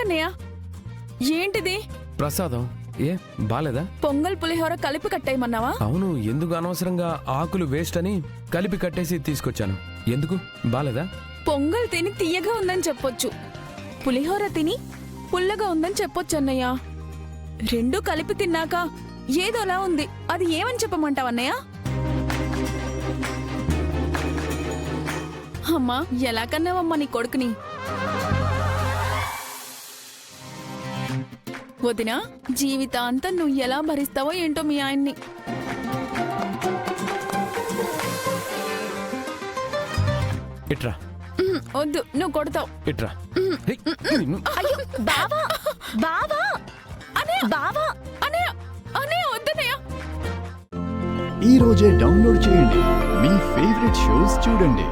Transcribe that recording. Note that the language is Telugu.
ఆగన్నయ్య, ఏంటిది? ప్రసాదం. ఏ బాలేదా? పొంగల్ పులిహోర కలిపి కట్టేయమన్నావా? అవును, ఎందుకు అనవసరంగా ఆకులు వేస్ట్ అని కలిపి కట్టేసి తీసుకొచ్చాను. ఎందుకు బాలేదా? పొంగల్ తిని తీయగా ఉందని చెప్పొచ్చు, పులిహోర తిని పుల్లగా ఉందని చెప్పొచ్చు అన్నయ్య. రెండూ కలిపి తిన్నాక ఏదోలా ఉంది, అది ఏమని చెప్పమంటావన్నయ్య? అమ్మా, ఎలా కన్నావమ్మా నీ కొడుకుని? వదినా, జీవితాంతం నువ్వు ఎలా భరిస్తావో ఏంటో మీ ఆయన్ని. ఇట్రా. వద్దు, నువ్వు కొడతావు. ఇట్రా. అయ్యో బావా, బావా, అనే బావా, అనే అనే వద్దనయ్య. ఈ రోజే డౌన్లోడ్ చేయండి, మీ ఫేవరెట్ షోస్ చూడండి.